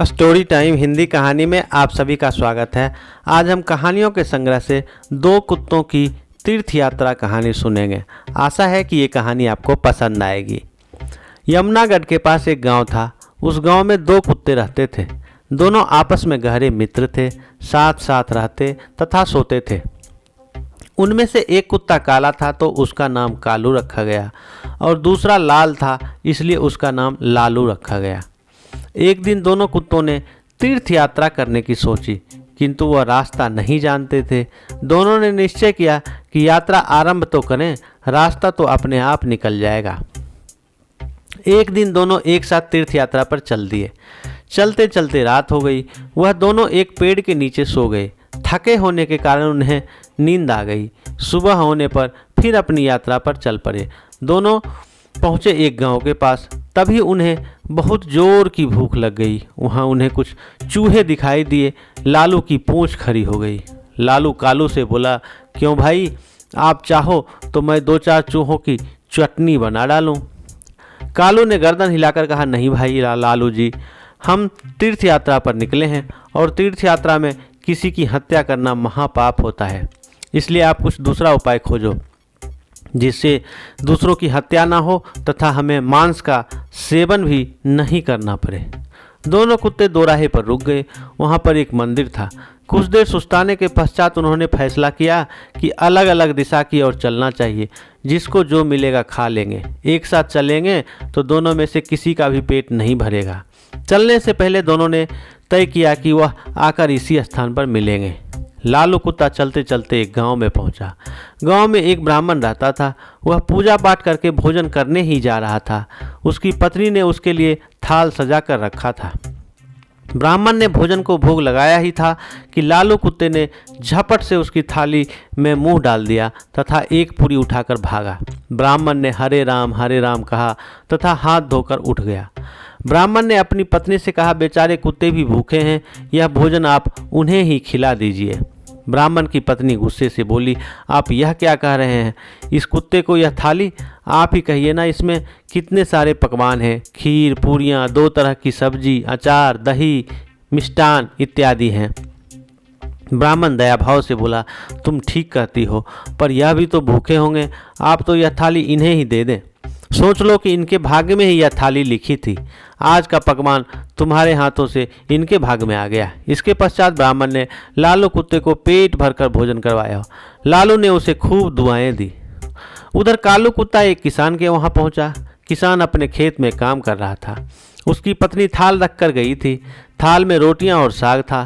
Story time Hindi कहानी में आप सभी का स्वागत है। आज हम कहानियों के संग्रह से दो कुत्तों की तीर्थ यात्रा कहानी सुनेंगे। आशा है कि ये कहानी आपको पसंद आएगी। यमुनागढ़ के पास एक गांव था। उस गांव में दो कुत्ते रहते थे। दोनों आपस में गहरे मित्र थे, साथ साथ रहते तथा सोते थे। उनमें से एक कुत्ता काला था तो उसका नाम कालू रखा गया और दूसरा लाल था, इसलिए उसका नाम लालू रखा गया। एक दिन दोनों कुत्तों ने तीर्थ यात्रा करने की सोची, किंतु वह रास्ता नहीं जानते थे। दोनों ने निश्चय किया कि यात्रा आरंभ तो करें, रास्ता तो अपने आप निकल जाएगा। एक दिन दोनों एक साथ तीर्थ यात्रा पर चल दिए। चलते चलते रात हो गई। वह दोनों एक पेड़ के नीचे सो गए। थके होने के कारण उन्हें नींद आ गई। सुबह होने पर फिर अपनी यात्रा पर चल पड़े। दोनों पहुँचे एक गांव के पास। तभी उन्हें बहुत जोर की भूख लग गई। वहाँ उन्हें कुछ चूहे दिखाई दिए। लालू की पूंछ खड़ी हो गई। लालू कालू से बोला, क्यों भाई, आप चाहो तो मैं दो चार चूहों की चटनी बना डालूं। कालू ने गर्दन हिलाकर कहा, नहीं भाई लालू जी, हम तीर्थ यात्रा पर निकले हैं और तीर्थ यात्रा में किसी की हत्या करना महापाप होता है। इसलिए आप कुछ दूसरा उपाय खोजो जिससे दूसरों की हत्या ना हो तथा हमें मांस का सेवन भी नहीं करना पड़े। दोनों कुत्ते दोराहे पर रुक गए। वहाँ पर एक मंदिर था। कुछ देर सुस्ताने के पश्चात उन्होंने फैसला किया कि अलग अलग दिशा की ओर चलना चाहिए। जिसको जो मिलेगा खा लेंगे। एक साथ चलेंगे तो दोनों में से किसी का भी पेट नहीं भरेगा। चलने से पहले दोनों ने तय किया कि वह आकर इसी स्थान पर मिलेंगे। लालू कुत्ता चलते चलते एक गांव में पहुंचा। गांव में एक ब्राह्मण रहता था। वह पूजा पाठ करके भोजन करने ही जा रहा था। उसकी पत्नी ने उसके लिए थाल सजा कर रखा था। ब्राह्मण ने भोजन को भोग लगाया ही था कि लालू कुत्ते ने झपट से उसकी थाली में मुंह डाल दिया तथा एक पूरी उठाकर भागा। ब्राह्मण ने हरे राम कहा तथा हाथ धोकर उठ गया। ब्राह्मण ने अपनी पत्नी से कहा, बेचारे कुत्ते भी भूखे हैं, यह भोजन आप उन्हें ही खिला दीजिए। ब्राह्मण की पत्नी गुस्से से बोली, आप यह क्या कह रहे हैं? इस कुत्ते को यह थाली आप ही कहिए ना, इसमें कितने सारे पकवान हैं, खीर, पूरियां, दो तरह की सब्जी, अचार, दही, मिष्टान इत्यादि हैं। ब्राह्मण दया भाव से बोला, तुम ठीक कहती हो, पर यह भी तो भूखे होंगे, आप तो यह थाली इन्हें ही दे दें। सोच लो कि इनके भाग्य में ही यह थाली लिखी थी। आज का पकवान तुम्हारे हाथों से इनके भाग में आ गया। इसके पश्चात ब्राह्मण ने लालू कुत्ते को पेट भरकर भोजन करवाया। लालू ने उसे खूब दुआएं दी। उधर कालू कुत्ता एक किसान के वहां पहुंचा। किसान अपने खेत में काम कर रहा था। उसकी पत्नी थाल रख कर गई थी। थाल में रोटियां और साग था।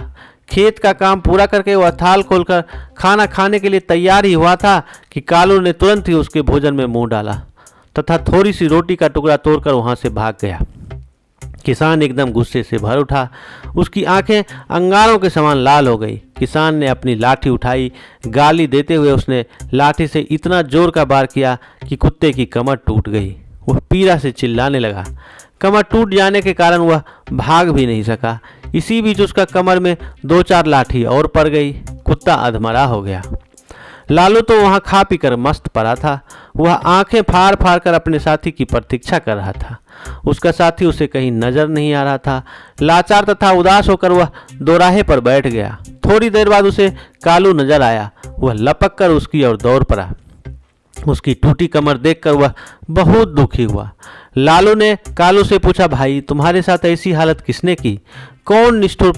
खेत का काम पूरा करके वह थाल खोलकर खाना खाने के लिए तैयार ही हुआ था कि कालू ने तुरंत ही उसके भोजन में मुंह डाला तथा थोड़ी सी रोटी का टुकड़ा तोड़कर वहां से भाग गया। किसान एकदम गुस्से से भर उठा। उसकी आंखें अंगारों के समान लाल हो गई। किसान ने अपनी लाठी उठाई। गाली देते हुए उसने लाठी से इतना जोर का वार किया कि कुत्ते की कमर टूट गई। वह पीड़ा से चिल्लाने लगा। कमर टूट जाने के कारण वह भाग भी नहीं सका। इसी बीच उसका कमर में दो चार लाठी और पड़ गई। कुत्ता अधमरा हो गया। लालू तो वहां खा पी कर मस्त पड़ा था। वह आंखें फाड़ फाड़ कर अपने साथी की प्रतीक्षा कर रहा था। उसका साथी उसे कहीं नजर नहीं आ रहा था। लाचार तथा उदास होकर वह दोराहे पर बैठ गया। थोड़ी देर बाद उसे कालू नजर आया। वह लपक कर उसकी ओर दौड़ पड़ा। उसकी टूटी कमर देखकर वह बहुत दुखी हुआ। लालू ने कालू से पूछा, भाई तुम्हारे साथ ऐसी हालत किसने की? कौन निष्ठुर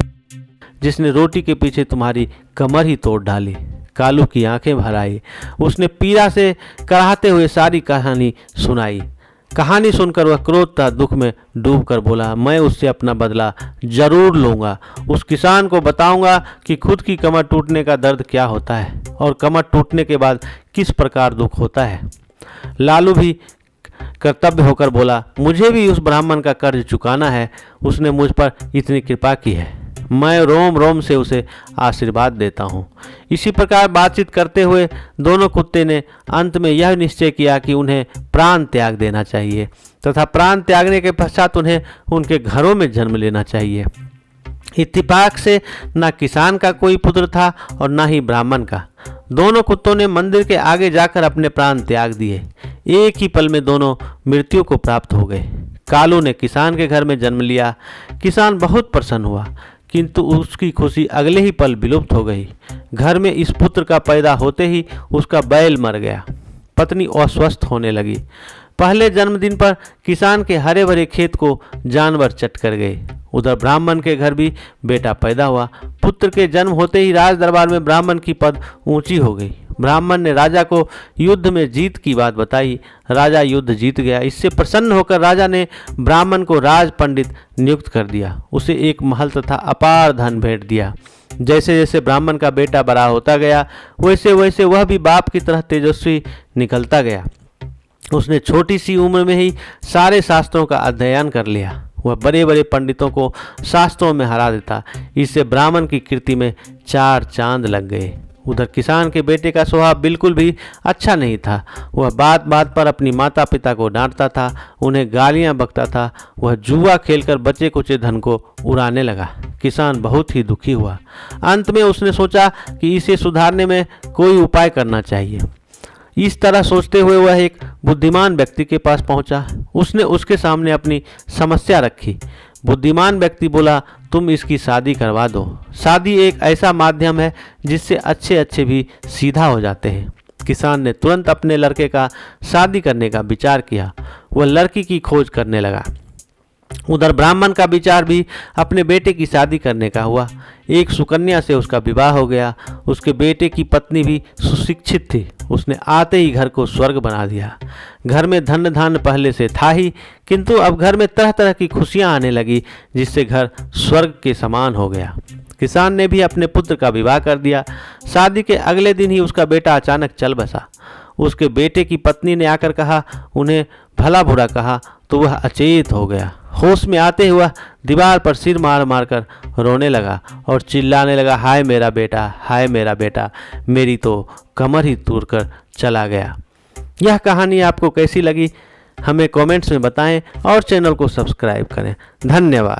जिसने रोटी के पीछे तुम्हारी कमर ही तोड़ डाली? कालू की आंखें भर आई। उसने पीड़ा से कराहते हुए सारी कहानी सुनाई। कहानी सुनकर वह क्रोध तथा दुख में डूबकर बोला, मैं उससे अपना बदला जरूर लूँगा। उस किसान को बताऊंगा कि खुद की कमर टूटने का दर्द क्या होता है और कमर टूटने के बाद किस प्रकार दुख होता है। लालू भी कर्तव्य होकर बोला, मुझे भी उस ब्राह्मण का कर्ज चुकाना है। उसने मुझ पर इतनी कृपा की है, मैं रोम रोम से उसे आशीर्वाद देता हूँ। इसी प्रकार बातचीत करते हुए दोनों कुत्ते ने अंत में यह निश्चय किया कि उन्हें प्राण त्याग देना चाहिए तथा प्राण त्यागने के पश्चात उन्हें उनके घरों में जन्म लेना चाहिए। इत्तेफाक से न किसान का कोई पुत्र था और न ही ब्राह्मण का। दोनों कुत्तों ने मंदिर के आगे जाकर अपने प्राण त्याग दिए। एक ही पल में दोनों मृत्यु को प्राप्त हो गए। कालू ने किसान के घर में जन्म लिया। किसान बहुत प्रसन्न हुआ, किंतु उसकी खुशी अगले ही पल विलुप्त हो गई। घर में इस पुत्र का पैदा होते ही उसका बैल मर गया। पत्नी अस्वस्थ होने लगी। पहले जन्मदिन पर किसान के हरे भरे खेत को जानवर चट कर गए। उधर ब्राह्मण के घर भी बेटा पैदा हुआ। पुत्र के जन्म होते ही राज दरबार में ब्राह्मण की पद ऊंची हो गई। ब्राह्मण ने राजा को युद्ध में जीत की बात बताई। राजा युद्ध जीत गया। इससे प्रसन्न होकर राजा ने ब्राह्मण को राज पंडित नियुक्त कर दिया। उसे एक महल तथा अपार धन भेंट दिया। जैसे जैसे ब्राह्मण का बेटा बड़ा होता गया, वैसे वैसे वह भी बाप की तरह तेजस्वी निकलता गया। उसने छोटी सी उम्र में ही सारे शास्त्रों का अध्ययन कर लिया। वह बड़े बड़े पंडितों को शास्त्रों में हरा देता। इससे ब्राह्मण की कीर्ति में 4 चांद लग गए। उधर किसान के बेटे का स्वभाव बिल्कुल भी अच्छा नहीं था। वह बात बात पर अपनी माता पिता को डांटता था, उन्हें गालियां बकता था। वह जुआ खेलकर बचे कुचे धन को उड़ाने लगा। किसान बहुत ही दुखी हुआ। अंत में उसने सोचा कि इसे सुधारने में कोई उपाय करना चाहिए। इस तरह सोचते हुए वह एक बुद्धिमान व्यक्ति के पास पहुंचा। उसने उसके सामने अपनी समस्या रखी। बुद्धिमान व्यक्ति बोला, तुम इसकी शादी करवा दो। शादी एक ऐसा माध्यम है जिससे अच्छे अच्छे भी सीधा हो जाते हैं। किसान ने तुरंत अपने लड़के का शादी करने का विचार किया। वह लड़की की खोज करने लगा। उधर ब्राह्मण का विचार भी अपने बेटे की शादी करने का हुआ। एक सुकन्या से उसका विवाह हो गया। उसके बेटे की पत्नी भी सुशिक्षित थी। उसने आते ही घर को स्वर्ग बना दिया। घर में धन धान्य पहले से था ही, किंतु अब घर में तरह तरह की खुशियां आने लगी, जिससे घर स्वर्ग के समान हो गया। किसान ने भी अपने पुत्र का विवाह कर दिया। शादी के अगले दिन ही उसका बेटा अचानक चल बसा। उसके बेटे की पत्नी ने आकर कहा, उन्हें भला बुरा कहा तो वह अचेत हो गया। होश में आते हुआ दीवार पर सिर मार मार कर रोने लगा और चिल्लाने लगा, हाय मेरा बेटा, हाय मेरा बेटा, मेरी तो कमर ही तोड़ कर चला गया। यह कहानी आपको कैसी लगी हमें कमेंट्स में बताएं और चैनल को सब्सक्राइब करें। धन्यवाद।